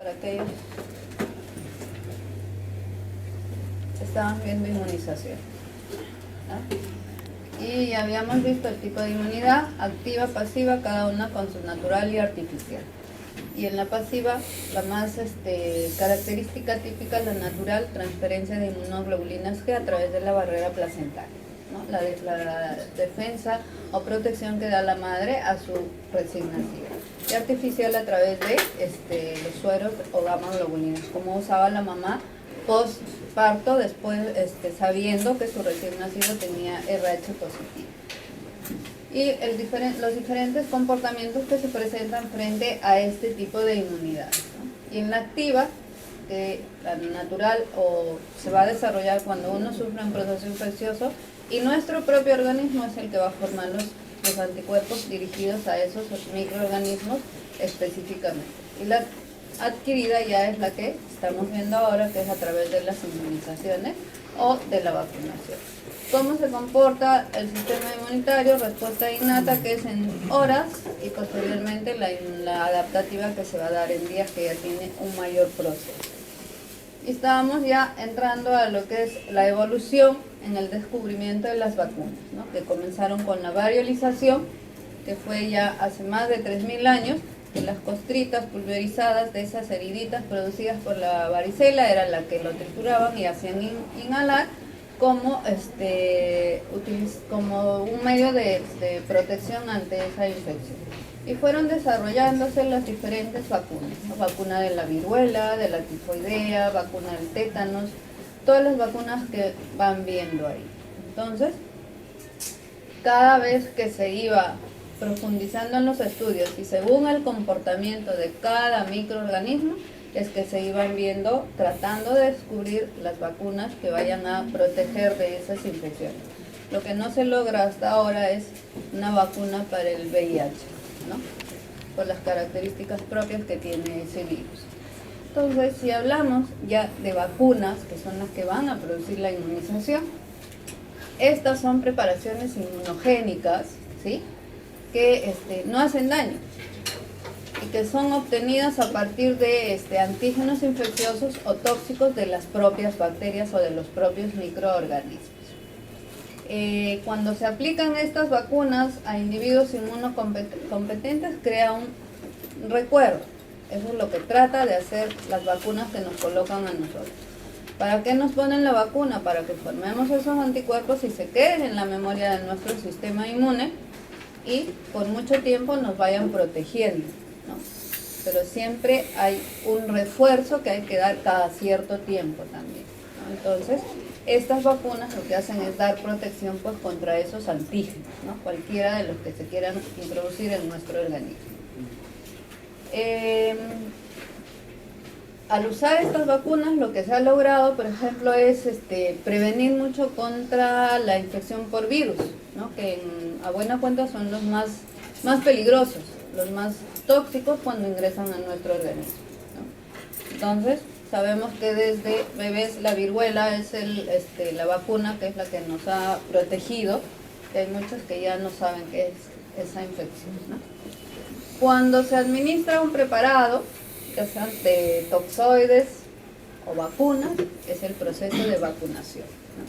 para aquellos que estaban viendo inmunización, ¿no? Y habíamos visto el tipo de inmunidad, activa, pasiva, cada una con su natural y artificial. Y en la pasiva, la más característica típica, la natural, transferencia de inmunoglobulinas G a través de la barrera placentaria, ¿no? La defensa o protección que da la madre a su recién nacido. Y artificial a través de los sueros o gamma-globulinas, como usaba la mamá postparto, después sabiendo que su recién nacido tenía RH positivo. Y los diferentes comportamientos que se presentan frente a este tipo de inmunidad, ¿no? Y en la activa, que la natural se va a desarrollar cuando uno sufre un proceso infeccioso y nuestro propio organismo es el que va a formar los anticuerpos dirigidos a esos microorganismos específicamente. Y la adquirida ya es la que estamos viendo ahora, que es a través de las inmunizaciones o de la vacunación. ¿Cómo se comporta el sistema inmunitario? Respuesta innata, que es en horas, y posteriormente la adaptativa, que se va a dar en días, que ya tiene un mayor proceso. Y estábamos ya entrando a lo que es la evolución en el descubrimiento de las vacunas, ¿no? Que comenzaron con la variolización, que fue ya hace más de 3000 años, que las costritas pulverizadas de esas heriditas producidas por la varicela era la que lo trituraban y hacían inhalar como, como un medio de protección ante esa infección. Y fueron desarrollándose las diferentes vacunas, ¿no? Vacuna de la viruela, de la tifoidea, vacuna del tétanos, todas las vacunas que van viendo ahí. Entonces, cada vez que se iba profundizando en los estudios y según el comportamiento de cada microorganismo, es que se iban viendo, tratando de descubrir las vacunas que vayan a proteger de esas infecciones. Lo que no se logra hasta ahora es una vacuna para el VIH, ¿no? Por las características propias que tiene ese virus. Entonces, si hablamos ya de vacunas, que son las que van a producir la inmunización, estas son preparaciones inmunogénicas, ¿sí? Que no hacen daño y que son obtenidas a partir de antígenos infecciosos o tóxicos de las propias bacterias o de los propios microorganismos. Cuando se aplican estas vacunas a individuos inmunocompetentes, crea un recuerdo. Eso es lo que trata de hacer las vacunas que nos colocan a nosotros. ¿Para qué nos ponen la vacuna? Para que formemos esos anticuerpos y se queden en la memoria de nuestro sistema inmune y por mucho tiempo nos vayan protegiendo, ¿no? Pero siempre hay un refuerzo que hay que dar cada cierto tiempo también, ¿no? Entonces, estas vacunas lo que hacen es dar protección pues contra esos antígenos, ¿no? Cualquiera de los que se quieran introducir en nuestro organismo. Al usar estas vacunas, lo que se ha logrado, por ejemplo, es prevenir mucho contra la infección por virus, ¿no? Que a buena cuenta son los más peligrosos, los más tóxicos cuando ingresan a nuestro organismo, ¿no? Entonces, sabemos que desde bebés la viruela es la vacuna que es la que nos ha protegido, que hay muchos que ya no saben qué es esa infección, ¿no? Cuando se administra un preparado, ya sean de toxoides o vacunas, es el proceso de vacunación, ¿no?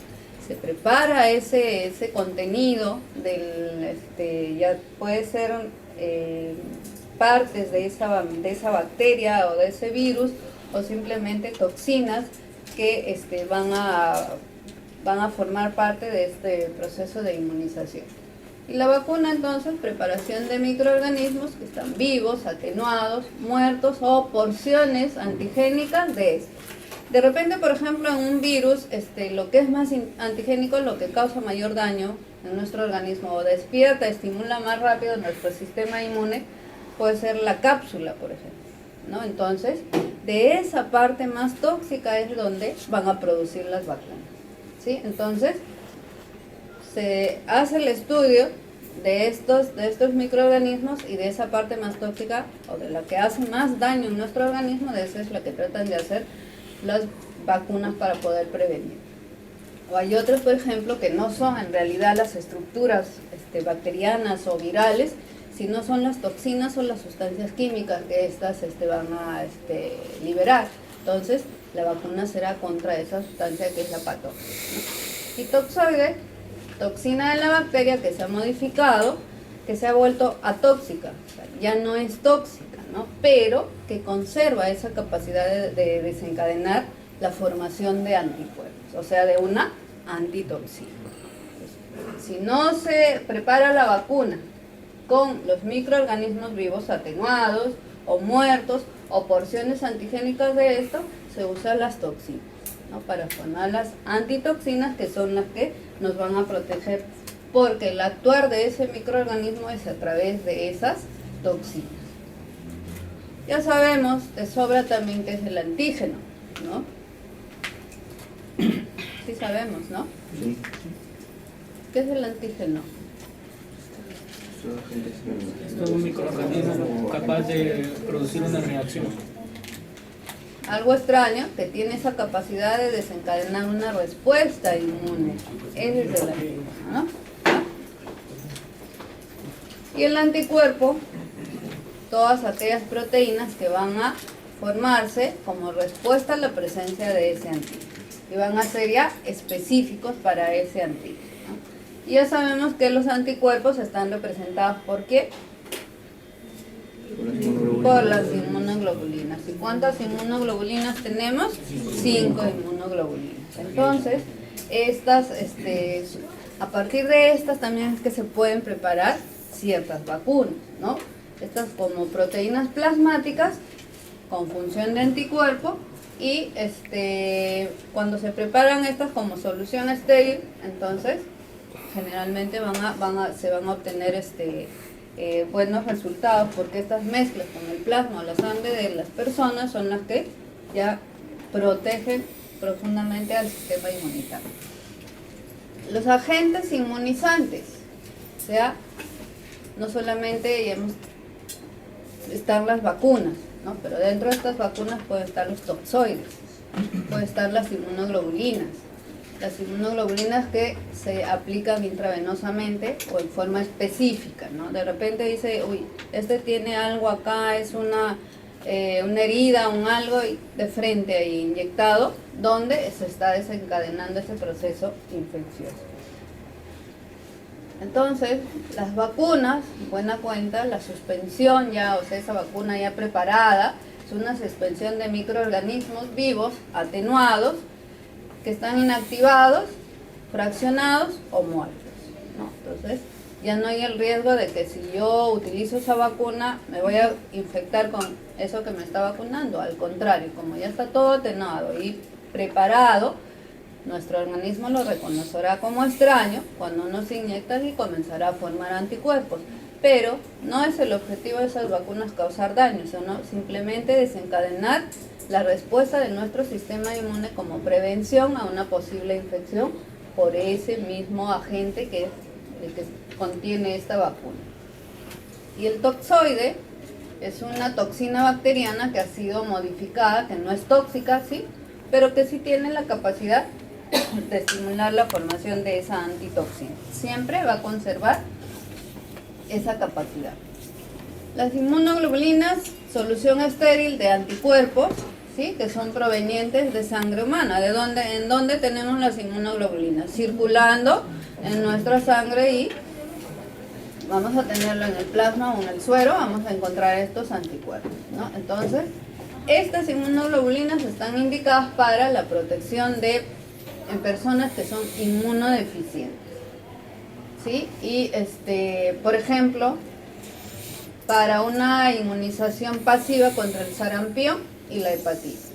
Se prepara ese contenido ya puede ser partes de esa bacteria o de ese virus, o simplemente toxinas que van a formar parte de este proceso de inmunización. Y la vacuna, entonces, preparación de microorganismos que están vivos, atenuados, muertos o porciones antigénicas de esto. De repente, por ejemplo, en un virus, lo que es más antigénico, lo que causa mayor daño en nuestro organismo o despierta, estimula más rápido nuestro sistema inmune, puede ser la cápsula, por ejemplo, ¿no? Entonces, de esa parte más tóxica es donde van a producir las vacunas, ¿sí? Entonces, se hace el estudio de estos microorganismos y de esa parte más tóxica o de la que hace más daño en nuestro organismo, de esa es la que tratan de hacer las vacunas para poder prevenir. O hay otras, por ejemplo, que no son en realidad las estructuras bacterianas o virales, si no son las toxinas o las sustancias químicas que estas van a liberar. Entonces, la vacuna será contra esa sustancia que es la patógena, ¿no? Y toxoide, toxina de la bacteria que se ha modificado, que se ha vuelto atóxica, o sea, ya no es tóxica, ¿no? Pero que conserva esa capacidad de desencadenar la formación de anticuerpos, o sea, de una antitoxina. Si no se prepara la vacuna con los microorganismos vivos atenuados o muertos o porciones antigénicas de esto, se usan las toxinas, ¿no? Para formar las antitoxinas, que son las que nos van a proteger, porque el actuar de ese microorganismo es a través de esas toxinas. Ya sabemos de sobra también que es el antígeno, ¿no? Sí sabemos, ¿no? Sí. ¿Qué es el antígeno? Es todo un microorganismo capaz de producir una reacción. Algo extraño que tiene esa capacidad de desencadenar una respuesta inmune. Ese es el antígeno, ¿no? Y el anticuerpo, todas aquellas proteínas que van a formarse como respuesta a la presencia de ese antígeno y van a ser ya específicos para ese antígeno, ¿no? Y ya sabemos que los anticuerpos están representados por ¿qué? Por las inmunoglobulinas. ¿Y cuántas inmunoglobulinas tenemos? 5 inmunoglobulinas. Entonces, estas, a partir de estas también es que se pueden preparar ciertas vacunas, ¿no? Estas como proteínas plasmáticas con función de anticuerpo y cuando se preparan estas como solución estéril, entonces generalmente se van a obtener buenos resultados, porque estas mezclas con el plasma o la sangre de las personas son las que ya protegen profundamente al sistema inmunitario. Los agentes inmunizantes, o sea, no solamente están las vacunas, ¿no? Pero dentro de estas vacunas pueden estar los toxoides, pueden estar las inmunoglobulinas que se aplican intravenosamente o en forma específica, ¿no? De repente dice, uy, tiene algo acá, es una herida, un algo de frente ahí inyectado, donde se está desencadenando ese proceso infeccioso. Entonces, las vacunas, buena cuenta, la suspensión ya, o sea, esa vacuna ya preparada, es una suspensión de microorganismos vivos, atenuados, que están inactivados, fraccionados o muertos, ¿no? Entonces, ya no hay el riesgo de que si yo utilizo esa vacuna, me voy a infectar con eso que me está vacunando. Al contrario, como ya está todo atenuado y preparado, nuestro organismo lo reconocerá como extraño cuando uno se inyecta y comenzará a formar anticuerpos. Pero no es el objetivo de esas vacunas causar daño, sino simplemente desencadenar la respuesta de nuestro sistema inmune como prevención a una posible infección por ese mismo agente que contiene esta vacuna. Y el toxoide es una toxina bacteriana que ha sido modificada, que no es tóxica, sí, pero que sí tiene la capacidad de estimular la formación de esa antitoxina. Siempre va a conservar esa capacidad. Las inmunoglobulinas, solución estéril de anticuerpos, ¿sí? Que son provenientes de sangre humana. ¿En dónde tenemos las inmunoglobulinas? Circulando en nuestra sangre, y vamos a tenerlo en el plasma o en el suero, vamos a encontrar estos anticuerpos, ¿no? Entonces, estas inmunoglobulinas están indicadas para la protección en personas que son inmunodeficientes, ¿sí? Y por ejemplo, para una inmunización pasiva contra el sarampión y la hepatitis.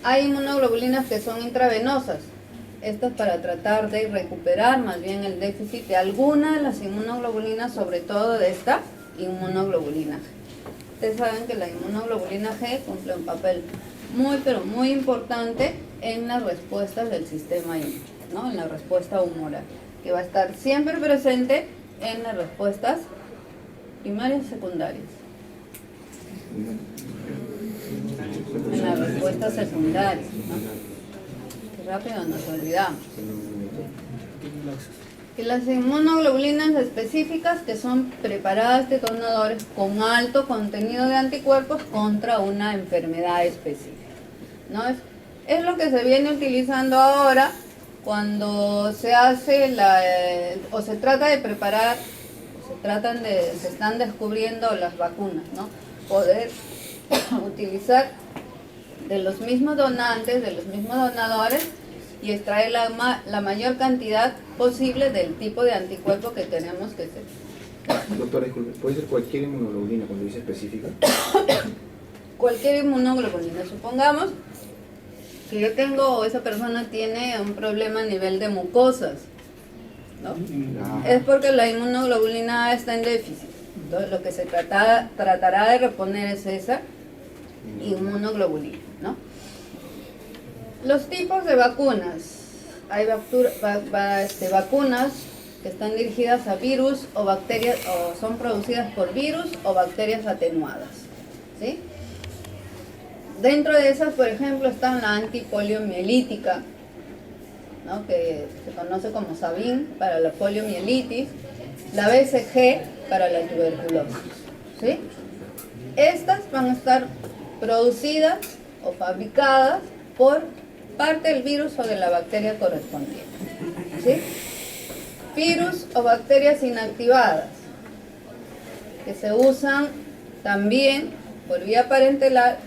Hay inmunoglobulinas que son intravenosas, estas para tratar de recuperar más bien el déficit de alguna de las inmunoglobulinas, sobre todo de esta inmunoglobulina G. Ustedes saben que la inmunoglobulina G cumple un papel muy, pero muy importante en las respuestas del sistema inmune, ¿no? En la respuesta humoral, que va a estar siempre presente en las respuestas primarias y secundarias. En las respuestas secundarias, ¿no? Qué rápido nos olvidamos. Y las inmunoglobulinas específicas, que son preparadas de donadores con alto contenido de anticuerpos contra una enfermedad específica, ¿no? Es lo que se viene utilizando ahora cuando se hace o se trata de preparar, se están descubriendo las vacunas, ¿no? Poder utilizar de los mismos donantes, de los mismos donadores, y extraer la mayor cantidad posible del tipo de anticuerpo que tenemos que ser. Doctora, disculpe, ¿puede ser cualquier inmunoglobulina cuando dice específica? Cualquier inmunoglobulina, supongamos que yo tengo o esa persona tiene un problema a nivel de mucosas, ¿no? Es porque la inmunoglobulina A está en déficit. Entonces lo que se tratará de reponer es esa inmunoglobulina, ¿no? Los tipos de vacunas. Hay vacunas que están dirigidas a virus o bacterias, o son producidas por virus o bacterias atenuadas, ¿sí? Dentro de esas, por ejemplo, está la antipoliomielítica, ¿no? Que se conoce como Sabin para la poliomielitis, la BCG para la tuberculosis, ¿sí? Estas van a estar producidas o fabricadas por parte del virus o de la bacteria correspondiente, ¿sí? Virus o bacterias inactivadas, que se usan también por vía parenteral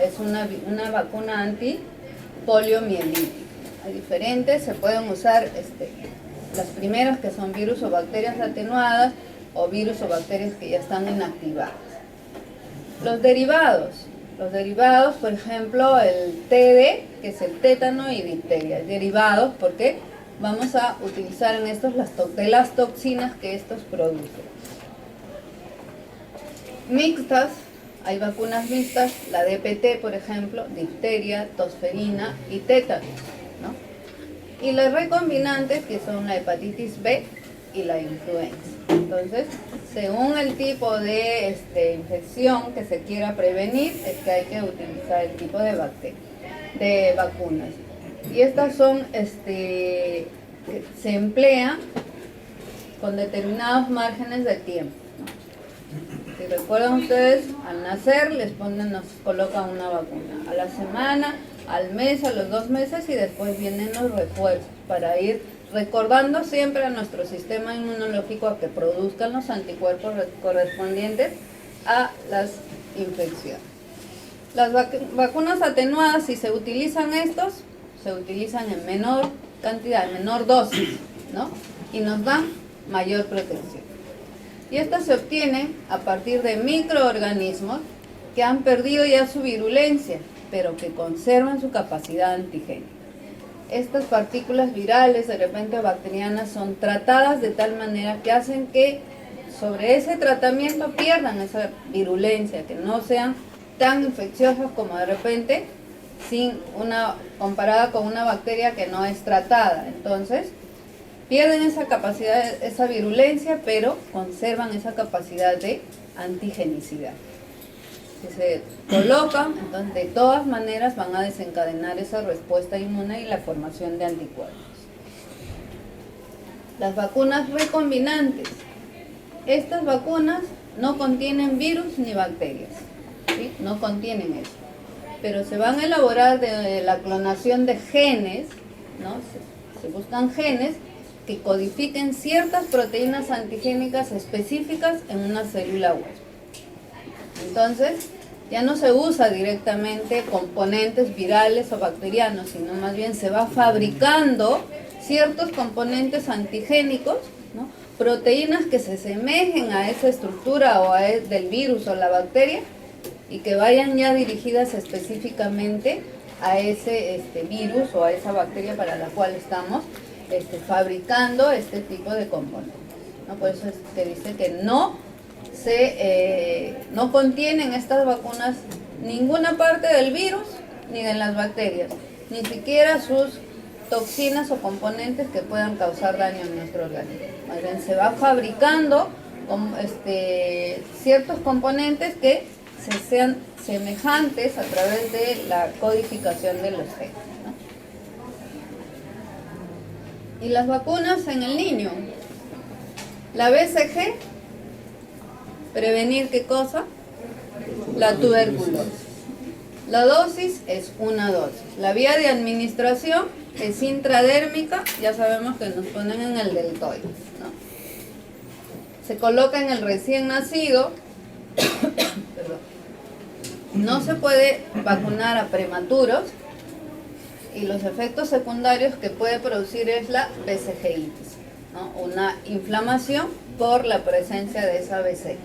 es una vacuna antipoliomielítica. Hay diferentes, se pueden usar las primeras, que son virus o bacterias atenuadas, o virus o bacterias que ya están inactivadas. Los derivados, por ejemplo, el TD, que es el tétano y difteria. Derivados porque vamos a utilizar en estos de las toxinas que estos producen. Mixtas, hay vacunas mixtas, la DPT, por ejemplo, difteria, tosferina y tétano, ¿no? Y las recombinantes, que son la hepatitis B y la influenza. Entonces, según el tipo de infección que se quiera prevenir, es que hay que utilizar el tipo de vacunas. Y estas son, se emplean con determinados márgenes de tiempo, ¿no? Si recuerdan ustedes, al nacer nos colocan una vacuna. A la semana, al mes, a los 2 meses, y después vienen los refuerzos para ir recordando siempre a nuestro sistema inmunológico a que produzcan los anticuerpos correspondientes a las infecciones. Las vacunas atenuadas, si se utilizan se utilizan en menor cantidad, en menor dosis, ¿no? Y nos dan mayor protección. Y estas se obtienen a partir de microorganismos que han perdido ya su virulencia, pero que conservan su capacidad antigénica. Estas partículas virales, de repente bacterianas, son tratadas de tal manera que hacen que sobre ese tratamiento pierdan esa virulencia, que no sean tan infecciosas como de repente comparada con una bacteria que no es tratada. Entonces pierden esa capacidad, esa virulencia, pero conservan esa capacidad de antigenicidad. Si se colocan, entonces de todas maneras van a desencadenar esa respuesta inmune y la formación de anticuerpos. Las vacunas recombinantes. Estas vacunas no contienen virus ni bacterias, ¿sí? No contienen eso. Pero se van a elaborar de la clonación de genes, ¿no? Se buscan genes que codifiquen ciertas proteínas antigénicas específicas en una célula huésped. Entonces, ya no se usa directamente componentes virales o bacterianos, sino más bien se va fabricando ciertos componentes antigénicos, ¿no? Proteínas que se asemejen a esa estructura del virus o la bacteria y que vayan ya dirigidas específicamente a ese virus o a esa bacteria para la cual estamos fabricando este tipo de componentes, ¿no? Por eso se dice que no contienen estas vacunas ninguna parte del virus ni de las bacterias, ni siquiera sus toxinas o componentes que puedan causar daño en nuestro organismo. Más bien se va fabricando ciertos componentes que sean semejantes a través de la codificación de los genes, ¿no? Y las vacunas en el niño. La BCG, prevenir ¿qué cosa? La tuberculosis. La dosis es una dosis. La vía de administración es intradérmica, ya sabemos que nos ponen en el deltoide, ¿no? Se coloca en el recién nacido. Perdón. No se puede vacunar a prematuros y los efectos secundarios que puede producir es la BCGitis, ¿no? Una inflamación por la presencia de esa BCG.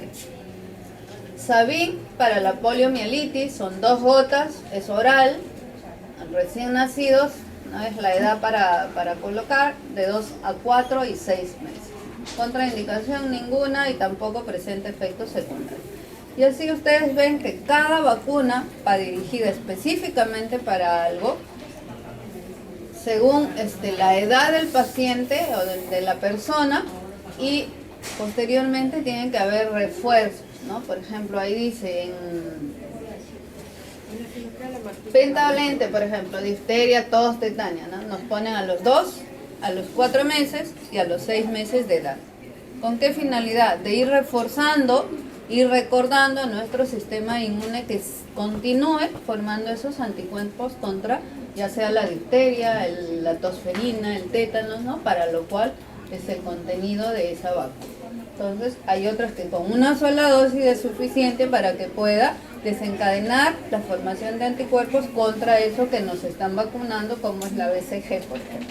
Sabin para la poliomielitis son 2 gotas, es oral, recién nacidos, ¿no? Es la edad para colocar de 2 a 4 y 6 meses. Contraindicación ninguna y tampoco presenta efectos secundarios. Y así ustedes ven que cada vacuna va dirigida específicamente para algo, según la edad del paciente o de la persona, y posteriormente tienen que haber refuerzos, ¿no? Por ejemplo, ahí dice en pentavalente, por ejemplo, difteria, tos, tetania, ¿no? Nos ponen a los 2, a los 4 meses y a los 6 meses de edad. ¿Con qué finalidad? De ir reforzando y recordando a nuestro sistema inmune que continúe formando esos anticuerpos contra ya sea la difteria, la tosferina, el tétanos, ¿no? Para lo cual es el contenido de esa vacuna. Entonces hay otras que con una sola dosis es suficiente para que pueda desencadenar la formación de anticuerpos contra eso que nos están vacunando, como es la BCG, por ejemplo.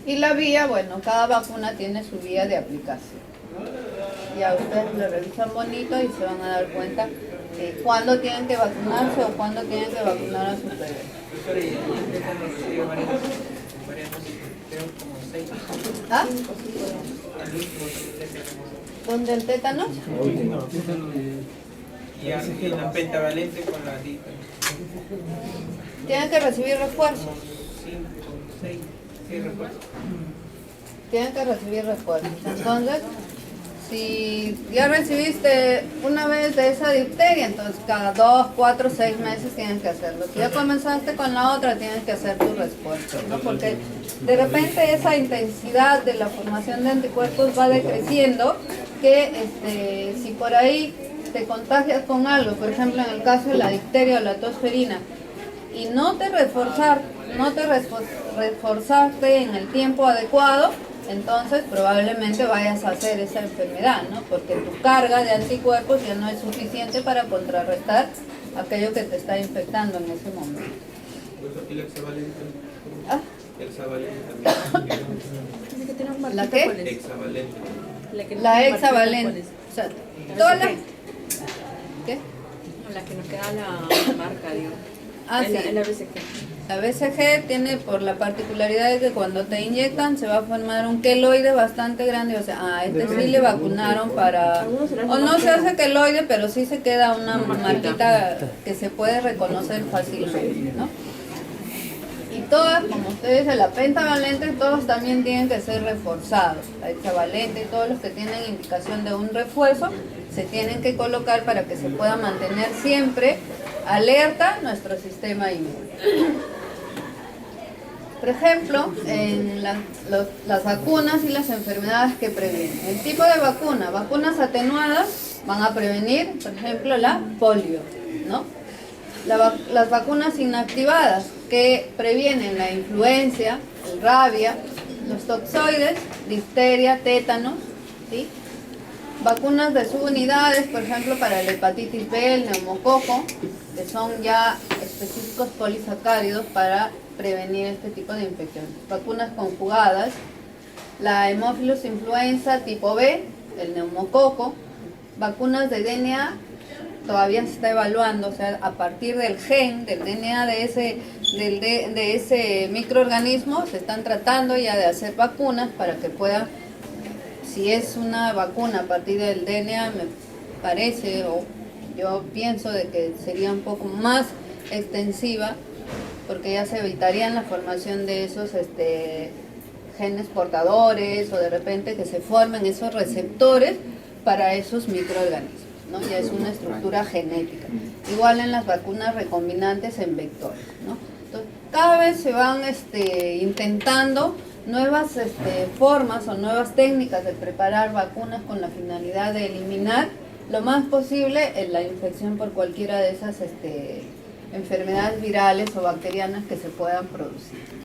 Y la vía, bueno, cada vacuna tiene su vía de aplicación. Ya ustedes lo revisan bonito y se van a dar cuenta de cuándo tienen que vacunarse o cuándo tienen que vacunar a sus bebés. ¿Ah? ¿Dónde el tétano? Y la pentavalente con la dita. Tienen que recibir refuerzos. 5, 6 refuerzos. Tienen que recibir refuerzos. Entonces, si ya recibiste una vez de esa difteria, entonces cada 2, 4, 6 meses tienes que hacerlo. Si ya comenzaste con la otra, tienes que hacer tu refuerzo, ¿no? Porque de repente esa intensidad de la formación de anticuerpos va decreciendo, que si por ahí te contagias con algo, por ejemplo en el caso de la difteria o la tosferina, y no te reforzaste en el tiempo adecuado, entonces probablemente vayas a hacer esa enfermedad, ¿no? Porque tu carga de anticuerpos ya no es suficiente para contrarrestar aquello que te está infectando en ese momento. ¿Y la hexavalente? ¿Ah? Hexavalente también. ¿La qué? Hexavalente. La hexavalente. O sea, todas las... ¿Qué? La que nos queda la marca, digo. Ah, sí. En la BCG. La BCG tiene por la particularidad de que cuando te inyectan se va a formar un queloide bastante grande, o sea, a este sí le vacunaron para... O no se hace queloide, pero sí se queda una marquita que se puede reconocer fácilmente, ¿no? Y todas, como ustedes dicen, la pentavalente, todos también tienen que ser reforzados. La hexavalente, todos los que tienen indicación de un refuerzo, se tienen que colocar para que se pueda mantener siempre alerta nuestro sistema inmune. Por ejemplo, en las vacunas y las enfermedades que previenen. El tipo de vacuna, vacunas atenuadas van a prevenir, por ejemplo, la polio, ¿no? Las vacunas inactivadas que previenen la influencia, el rabia, los toxoides, difteria, tétanos, ¿sí? Vacunas de subunidades, por ejemplo, para la hepatitis B, el neumococo, que son ya específicos polisacáridos para prevenir este tipo de infecciones. Vacunas conjugadas, la Haemophilus influenza tipo B, el neumococo, vacunas de DNA, todavía se está evaluando, o sea, a partir del gen, del DNA de ese microorganismo, se están tratando ya de hacer vacunas para que puedan, si es una vacuna a partir del DNA, me parece, o yo pienso de que sería un poco más extensiva, porque ya se evitarían la formación de esos genes portadores, o de repente que se formen esos receptores para esos microorganismos, ¿no? Ya es una estructura genética. Igual en las vacunas recombinantes en vectores, ¿no? Entonces, cada vez se van intentando nuevas formas o nuevas técnicas de preparar vacunas con la finalidad de eliminar lo más posible la infección por cualquiera de esas enfermedades virales o bacterianas que se puedan producir.